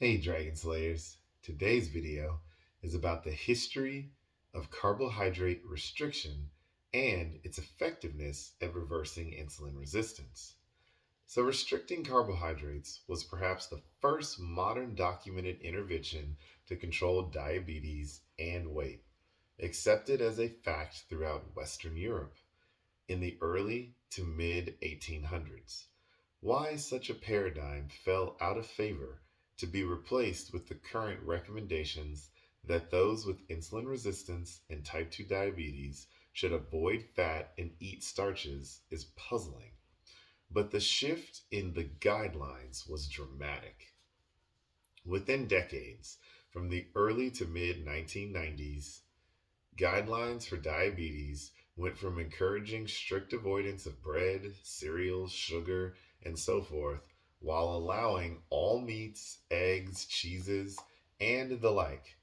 Hey Dragon Slayers! Today's video is about the history of carbohydrate restriction and its effectiveness at reversing insulin resistance. So, restricting carbohydrates was perhaps the first modern documented intervention to control diabetes and weight, accepted as a fact throughout Western Europe in the early to mid 1800s. Why such a paradigm fell out of favor to be replaced with the current recommendations that those with insulin resistance and type 2 diabetes should avoid fat and eat starches is puzzling. But the shift in the guidelines was dramatic. Within decades, from the early to mid 1990s, guidelines for diabetes went from encouraging strict avoidance of bread, cereals, sugar, and so forth, while allowing all meats, eggs, cheeses, and the like,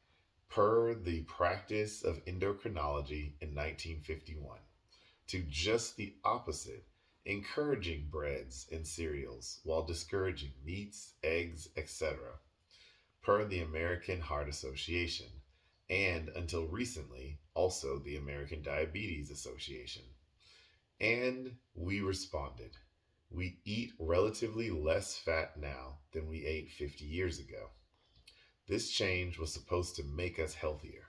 per the Practice of Endocrinology in 1951, to just the opposite, encouraging breads and cereals while discouraging meats, eggs, etc., per the American Heart Association, and until recently, also the American Diabetes Association. And we responded. We eat relatively less fat now than we ate 50 years ago. This change was supposed to make us healthier.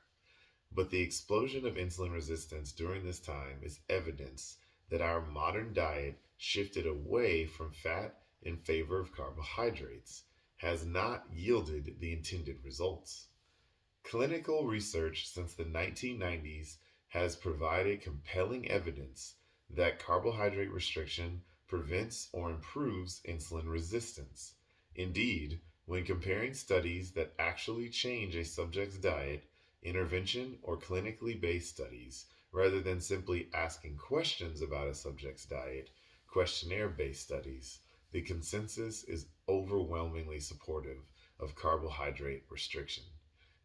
But the explosion of insulin resistance during this time is evidence that our modern diet shifted away from fat in favor of carbohydrates, has not yielded the intended results. Clinical research since the 1990s has provided compelling evidence that carbohydrate restriction prevents or improves insulin resistance. Indeed, when comparing studies that actually change a subject's diet, intervention, or clinically based studies, rather than simply asking questions about a subject's diet, questionnaire based studies, the consensus is overwhelmingly supportive of carbohydrate restriction.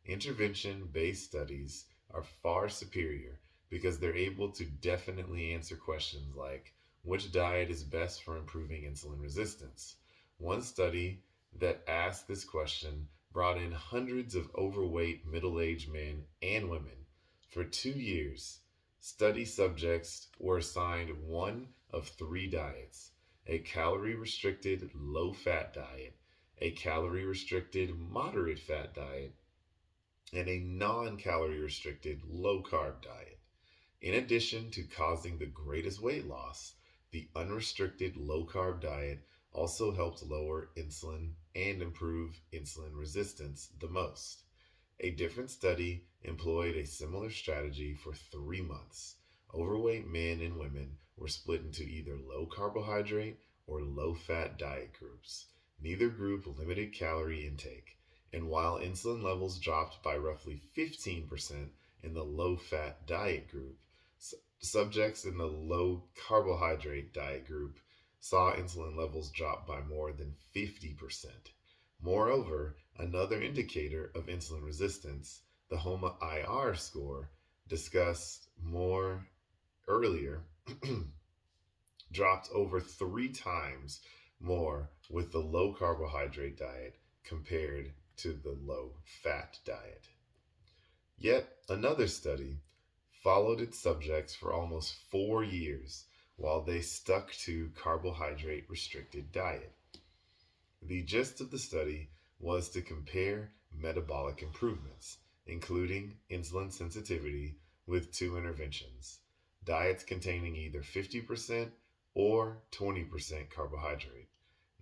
Intervention based studies are far superior because they're able to definitely answer questions like which diet is best for improving insulin resistance. One study that asked this question brought in hundreds of overweight middle aged men and women. For 2 years, study subjects were assigned one of three diets: a calorie restricted low fat diet, a calorie restricted moderate fat diet, and a non calorie restricted low carb diet. In addition to causing the greatest weight loss, the unrestricted low carb diet also helped lower insulin and improve insulin resistance the most. A different study employed a similar strategy for 3 months. Overweight men and women were split into either low carbohydrate or low fat diet groups. Neither group limited calorie intake, and while insulin levels dropped by roughly 15% in the low fat diet group, subjects in the low carbohydrate diet group saw insulin levels drop by more than 50%. Moreover, another indicator of insulin resistance, the HOMA IR score, discussed more earlier, dropped over 3 times more with the low carbohydrate diet compared to the low fat diet. Yet another study followed its subjects for almost 4 years while they stuck to carbohydrate restricted diet. The gist of the study was to compare metabolic improvements, including insulin sensitivity, with two interventions: diets containing either 50% or 20% carbohydrate.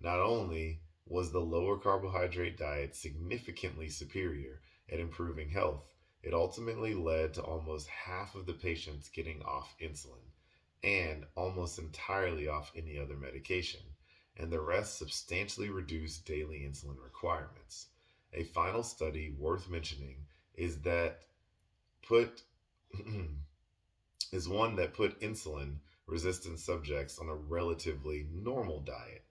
Not only was the lower carbohydrate diet significantly superior at improving health, it ultimately led to almost half of the patients getting off insulin and almost entirely off any other medication, and the rest substantially reduced daily insulin requirements. A final study worth mentioning is that put is one that put insulin resistant subjects on a relatively normal diet,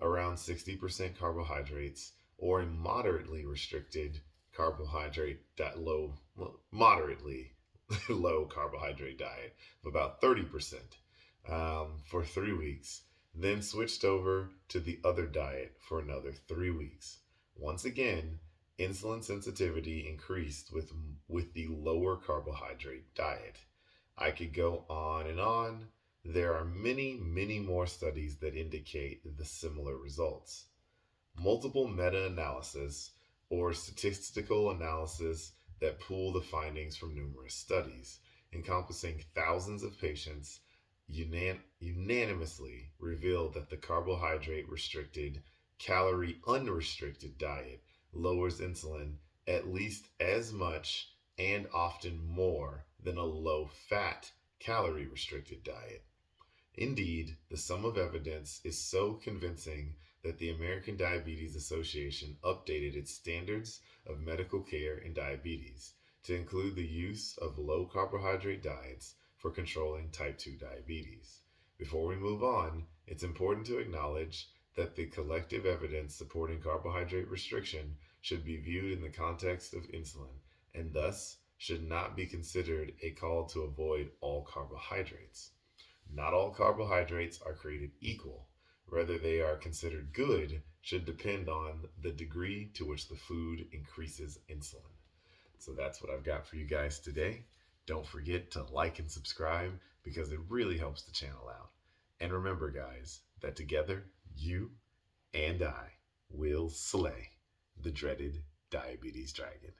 around 60% carbohydrates, or a moderately restricted carbohydrate moderately low carbohydrate diet of about 30% for 3 weeks, then switched over to the other diet for another 3 weeks. Once again, insulin sensitivity increased with the lower carbohydrate diet. I could go on and on. There are many, many more studies that indicate the similar results. Multiple meta analysis or statistical analysis that pool the findings from numerous studies, encompassing thousands of patients, unanimously revealed that the carbohydrate restricted, calorie unrestricted diet lowers insulin at least as much and often more than a low fat, calorie restricted diet. Indeed, the sum of evidence is so convincing that the American Diabetes Association updated its standards of medical care in diabetes to include the use of low carbohydrate diets for controlling type 2 diabetes. Before we move on, it's important to acknowledge that the collective evidence supporting carbohydrate restriction should be viewed in the context of insulin and thus should not be considered a call to avoid all carbohydrates. Not all carbohydrates are created equal. Whether they are considered good should depend on the degree to which the food increases insulin. So that's what I've got for you guys today. Don't forget to like and subscribe because it really helps the channel out. And remember, guys, that together, you and I will slay the dreaded diabetes dragon.